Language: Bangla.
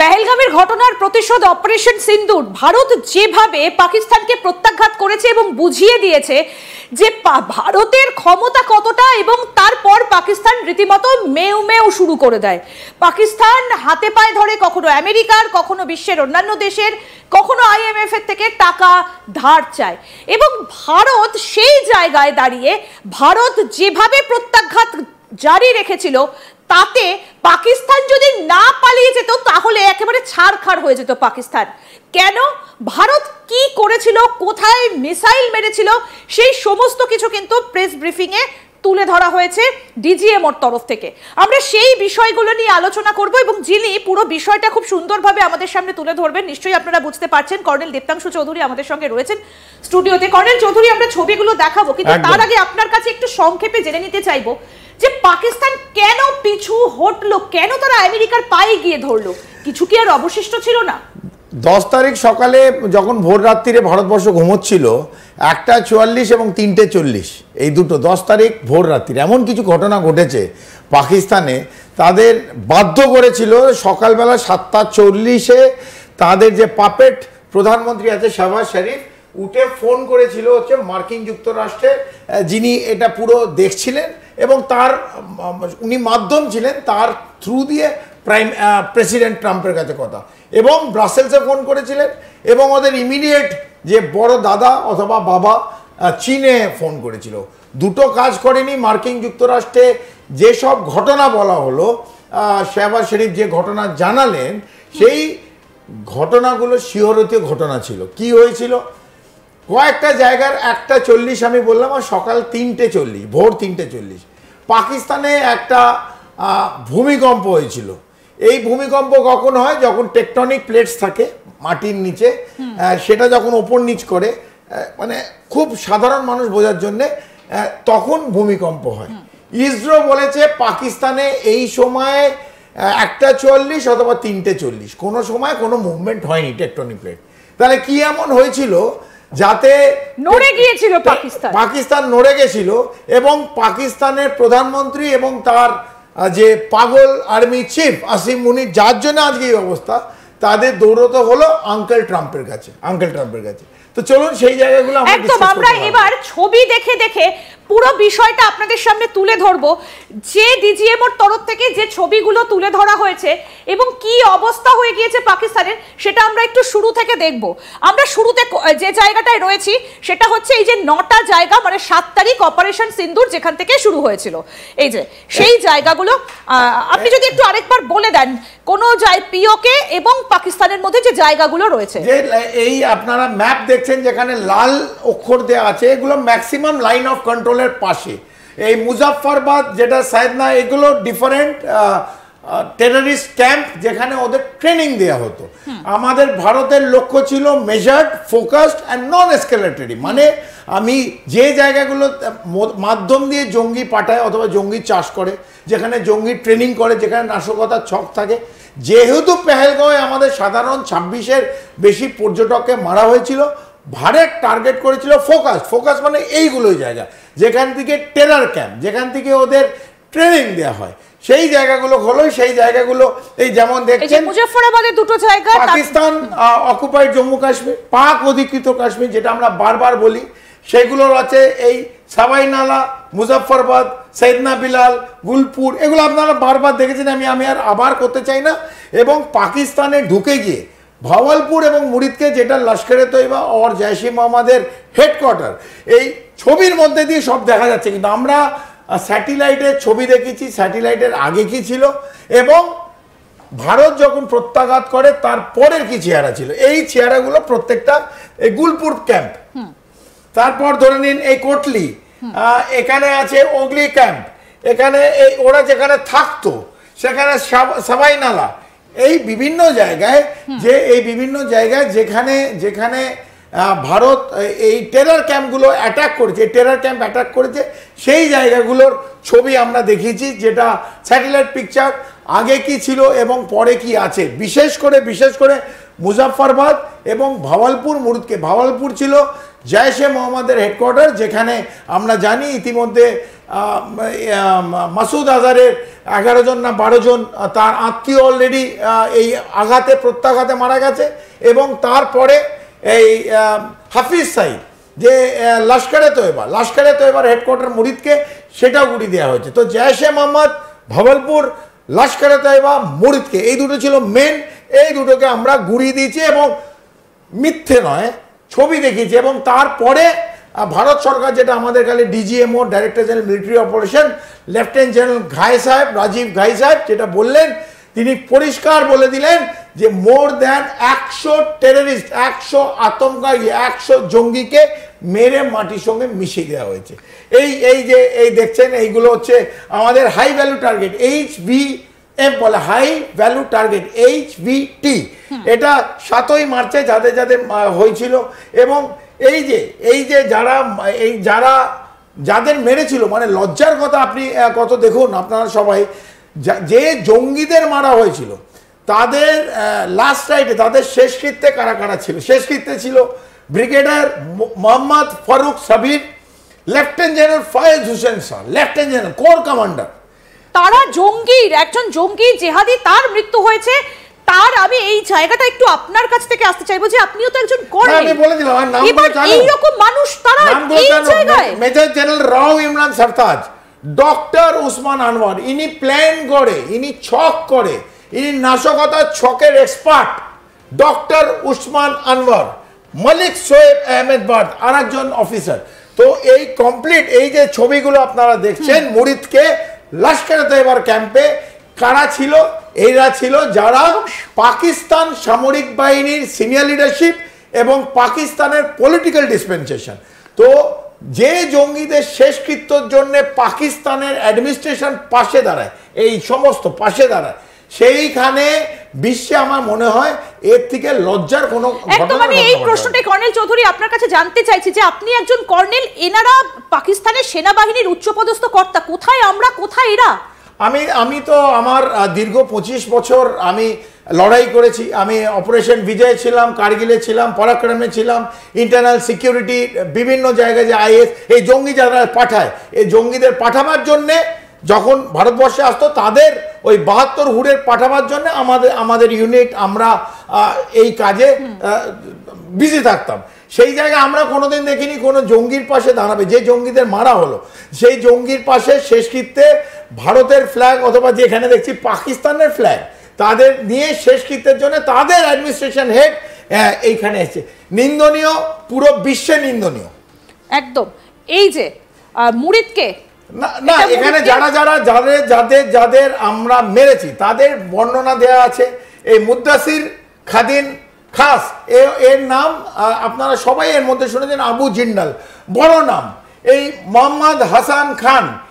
পেহেলগামের ঘটনার প্রতিশোধ অপারেশন সিন্দুর ভারত যেভাবে পাকিস্তানকে প্রত্যাঘাত করেছে এবং বুঝিয়ে দিয়েছে যে ভারতের ক্ষমতা কতটা, এবং তারপর পাকিস্তান রীতিমতো মেউ মেউ শুরু করে দেয়। পাকিস্তান হাতে পায়ে ধরে কখনো আমেরিকার, কখনো বিশ্বের অন্যান্য দেশের, কখনো IMF এর থেকে টাকা ধার চায়, এবং ভারত সেই জায়গায় দাঁড়িয়ে ভারত যেভাবে প্রত্যাঘাত জারি রেখেছিল তাতে পাকিস্তান যদি না পালিয়ে যেত তাহলে একেবারে ছাড়খাড় হয়ে যেত পাকিস্তান। কেন, ভারত কি করেছিল, কোথায় মিসাইল মেরেছিল, সেই সমস্ত কিছু কিন্তু প্রেস ব্রিফিং এ তুলে ধরা হয়েছে ডিজিএমওর তরফ থেকে। আমরা সেই বিষয়গুলো নিয়ে আলোচনা করব, এবং যিনি পুরো বিষয়টা খুব সুন্দরভাবে আমাদের সামনে তুলে ধরবেন নিশ্চয়ই আপনারা বুঝতে পারছেন, কর্নেল দীপ্তাংশু চৌধুরী আমাদের সঙ্গে রয়েছেন স্টুডিওতে। কর্নেল চৌধুরী, আমরা ছবিগুলো দেখাবো, কিন্তু তার আগে আপনার কাছে একটু সংক্ষেপে জেনে নিতে চাইবো যে পাকিস্তান কেন পিছু হটলো, কেন তারা আমেরিকার পায়ে গিয়ে ধরলো? কিছু কি আর অবশিষ্ট ছিল না? 10 তারিখ সকালে যখন ভোর রাত্রিরে ভারতবর্ষ ঘুমোচ্ছিল, 1:44 এবং 3:40 এই দুটো 10 তারিখ ভোর রাত্রিরে এমন কিছু ঘটনা ঘটেছে পাকিস্তানে, তাদের বাধ্য করেছিল সকালবেলা 7:40-এ তাদের যে পাপেট প্রধানমন্ত্রী আছে শাহবাজ শরীফ উঠে ফোন করেছিল হচ্ছে মার্কিন যুক্তরাষ্ট্রের, যিনি এটা পুরো দেখছিলেন এবং তার উনি মাধ্যম ছিলেন, তার থ্রু দিয়ে প্রেসিডেন্ট ট্রাম্পের কাছে কথা, এবং ব্রাসেলসে ফোন করেছিলেন, এবং ওদের ইমিডিয়েট যে বড় দাদা অথবা বাবা চীনে ফোন করেছিল। দুটো কাজ করেনি। মার্কিন যুক্তরাষ্ট্রে যেসব ঘটনা বলা হলো, শাহবাজ শরীফ যে ঘটনা জানালেন সেই ঘটনাগুলো শিহরিত ঘটনা ছিল। কি হয়েছিল, কয়েকটা জায়গার 1:40 আমি বললাম, আর সকাল 3:40 ভোর 3:40 পাকিস্তানে একটা ভূমিকম্প হয়েছিল। এই ভূমিকম্প কখন হয়, যখন টেকটনিক প্লেটস থাকে মাটির নিচে, সেটা যখন ওপর নিচ করে, মানে খুব সাধারণ মানুষ বোঝার জন্যে, তখন ভূমিকম্প হয়। ইসরো বলেছে পাকিস্তানে এই সময়ে 1:40 অথবা 3:40 কোনো সময় কোনো মুভমেন্ট হয়নি টেকটনিক প্লেট। তাহলে কি এমন হয়েছিল যাতে নড়ে গিয়েছিল পাকিস্তান নড়ে গেছিল, এবং পাকিস্তানের প্রধানমন্ত্রী এবং তার যে পাগল আর্মি চিফ আসিম মুনির, যার জন্য আজকে এই অবস্থা, তাদের দৌড়তে হলো আঙ্কেল ট্রাম্পের কাছে। তো চলুন সেই জায়গাগুলো আমরা এবার ছবি দেখে দেখে পুরো বিষয়টা আপনাদের সামনে তুলে ধরবো, যে ডিজিএমওর তরফ থেকে যে ছবিগুলো তুলে ধরা হয়েছে এবং কি অবস্থা হয়ে গিয়েছে পাকিস্তানের, সেটা আমরা একটু শুরু থেকে দেখব। আমরা শুরুতে যে জায়গাটায় রয়েছি সেটা হচ্ছে এই যে 9টা জায়গা, মানে 7 তারিখ অপারেশন সিন্দুর যেখান থেকে শুরু হয়েছিল, এই যে সেই জায়গাগুলো আপনি যদি একটু আরেকবার বলে দেন কোন পিওকে এবং পাকিস্তানের মধ্যে যে জায়গাগুলো রয়েছে। এই আপনারা ম্যাপ দেখছেন যেখানে লাল অক্ষর দেওয়া আছে, এগুলো ম্যাক্সিমাম লাইন অফ কন্ট্রোল পাশে। এই মুজাফফরবাদ, যেটা সাইদনা, এগুলো ডিফারেন্ট টেররিস্ট ক্যাম্প যেখানে ওদের ট্রেনিং দেওয়া হতো। আমাদের ভারতের লক্ষ্য ছিল মেজার্ড, ফোকাসড অ্যান্ড নন এসকেলেটরি, মানে আমি যে জায়গাগুলো মাধ্যম দিয়ে জঙ্গি পাঠায় অথবা জঙ্গি চাষ করে, যেখানে জঙ্গি ট্রেনিং করে, যেখানে নাশকতার ছক থাকে। যেহেতু পেহেলগাঁওয়ে আমাদের সাধারণ 26-এর বেশি পর্যটককে মারা হয়েছিল, ভারত টার্গেট করেছিল ফোকাস মানে এইগুলোই জায়গা যেখান থেকে টেরর ক্যাম্প, যেখান থেকে ওদের ট্রেনিং দেওয়া হয়, সেই জায়গাগুলো হলো। সেই জায়গাগুলো এই যেমন দেখছেন মুজাফফরাবাদে দুটো জায়গা, পাকিস্তান অকুপাইড জম্মু কাশ্মীর, পাক অধিকৃত কাশ্মীর, যেটা আমরা বারবার বলি, সেগুলোর আছে এই সাবাই নালা, মুজাফফরবাদ, সৈয়দনা বিলাল, গুলপুর, এগুলো আপনারা বারবার দেখেছেন, আমি আর আবার করতে চাই না। এবং পাকিস্তানে ঢুকে গিয়ে ভাওয়ালপুর এবং মুরিদকে, যেটা লস্করে তৈবা আর জৈশ-ই মোহাম্মদের হেডকোয়ার্টার, এই ছবির মধ্যে দিয়ে সব দেখা যাচ্ছে। কিন্তু আমরা স্যাটেলাইটের ছবি দেখেছি, স্যাটেলাইটের আগে কি ছিল এবং ভারত যখন প্রত্যাঘাত করে তারপরের কি চেহারা ছিল। এই চেহারাগুলো প্রত্যেকটা এই গুলপুর ক্যাম্প, তারপর ধরে নিন এই কোটলি, এখানে আছে ওগলি ক্যাম্প, এখানে এই ওরা যেখানে থাকতো সেখানে সাবাই নালা, এই বিভিন্ন জায়গায় যেখানে ভারত এই টেরর ক্যাম্পগুলো অ্যাটাক করেছে, সেই জায়গাগুলোর ছবি আমরা দেখিয়েছি, যেটা স্যাটেলাইট পিকচার, আগে কি ছিল এবং পরে কি আছে। বিশেষ করে মুজাফফরবাদ এবং ভাওয়ালপুর মুরিদকে, ভাওয়ালপুর ছিল জৈশে মোহাম্মদের হেডকোয়ার্টার, যেখানে আমরা জানি ইতিমধ্যে মাসুদ আজহারের 11 জন না 12 জন তার আত্মীয় অলরেডি এই আঘাতে প্রত্যাঘাতে মারা গেছে, এবং তারপরে এই হাফিজ সাইদ যে লস্করে তৈবার হেডকোয়ার্টার মুরিদকে, সেটাও গুড়ি দেওয়া হয়েছে। তো জৈশে মোহাম্মদ, ভাগলপুর, লস্করে তৈবা, মুরিদকে, এই দুটো ছিল মেন। এই দুটোকে আমরা গুড়ি দিয়েছি এবং মিথ্যে নয় ছবি দেখিয়েছি। এবং তারপরে ভারত সরকার, যেটা আমাদের কালে DGMO, director general military operation, lieutenant general Ghai সাহেব, রাজীব ঘাই সাহেব, যেটা বললেন, তিনি পরিষ্কার বলে দিলেন যে মোর দ্যান 100 টেররিস্ট, 100 আতঙ্কবাদী, 100 জঙ্গিকে মেরে মাটির সঙ্গে মিশিয়ে দেওয়া হয়েছে। এই দেখছেন, এইগুলো হচ্ছে আমাদের হাই ভ্যালু টার্গেট, HVM বলে, হাই ভ্যালু টার্গেট, HVT। এটা 7ই মার্চে যাদের হয়েছিল। এবং এই যে যাদের মেরেছিল, মানে লজ্জার কথা, আপনি কত দেখুন আপনারা সবাই, যে জঙ্গিদের মারা হয়েছিল তাদের লাস্ট রাইটে, তাদের শেষকৃত্যে কারা কারা ছিল? শেষকৃত্যে ছিল brigadier Mohammad Farooq Sabir, lieutenant general Faiz Hussain Shah, lieutenant general corps commander. তারা জঙ্গির একজন জঙ্গি জেহাদি, তার মৃত্যু হয়েছে। তার আমি এই জায়গাটা একটু আপনার কাছ থেকে আসতে চাইবো যে আপনিও তো একজন কর্নেল, আমি বলে দিলাম আমার নাম, এই রকম মানুষ তারা এই জায়গায়। মেজর জেনারেল রাও ইমরান সরতাজ, ডক্টর উসমান আনোয়ার, ইনি প্ল্যান করে, ইনি ছক করে, ইনি নাশকতার ছকের এক্সপার্ট, ডক্টর উসমান আনোয়ার, মালিক সোয়েব আহমেদ বার্দ আরেকজন অফিসার। তো এই কমপ্লিট এই যে ছবিগুলো আপনারা দেখছেন, মুরিদকে লস্করে তৈবার ক্যাম্পে কারা ছিল? এরা ছিল যারা পাকিস্তান সামরিক বাহিনীর সিনিয়র লিডারশিপ এবং পাকিস্তানের পলিটিক্যাল ডিসপেন্সেশন। তো যে জঙ্গিদের শেষকৃত্যর জন্য পাকিস্তানের অ্যাডমিনিস্ট্রেশন পাশে দাঁড়ায়, এই সমস্ত পাশে দাঁড়ায়, সেইখানে বিশ্বে আমার মনে হয় এর থেকে লজ্জার কোনো একদম। আমি এই প্রশ্নটাই কর্নেল চৌধুরী আপনার কাছে জানতে চাইছি যে আপনি একজন কর্নেল, এনারা পাকিস্তানের সেনাবাহিনীর উচ্চপদস্থ কর্তা, কোথায় আমরা, কোথায় এরা? আমি তো আমার দীর্ঘ 25 বছর আমি লড়াই করেছি। আমি অপারেশন বিজয় ছিলাম, কারগিলে ছিলাম, পরাক্রমে ছিলাম, ইন্টারনাল সিকিউরিটি, বিভিন্ন জায়গায় যে IS, এই জঙ্গি যারা পাঠায়, এই জঙ্গিদের পাঠাবার জন্যে যখন ভারতবর্ষে আসতো, তাদের ওই 72 হুডের পাঠাবার জন্য আমাদের ইউনিট, আমরা এই কাজে বিজি থাকতাম। সেই জায়গায় আমরা কোনোদিন দেখিনি কোনো জঙ্গির পাশে দাঁড়াবে। যে জঙ্গিদের মারা হলো, সেই জঙ্গির পাশে শেষকৃত্যে ভারতের ফ্ল্যাগ, অথবা যেখানে দেখছি পাকিস্তানের ফ্ল্যাগ, তাদের নিয়ে শেষকৃত্যের জন্য তাদের অ্যাডমিনিস্ট্রেশন হেড এইখানে এসেছে। নিন্দনীয়, পুরো বিশ্বে নিন্দনীয় একদম। এই যে মুরিদকে না, এখানে যাদের আমরা মেরেছি তাদের বর্ণনা দেয়া আছে। এই মুদ্দাসির খাদিন খাস, এর নাম আপনারা সবাই এর মধ্যে শুনেছেন, আবু জিন্দাল, বড় নাম। এই মোহাম্মদ হাসান খান,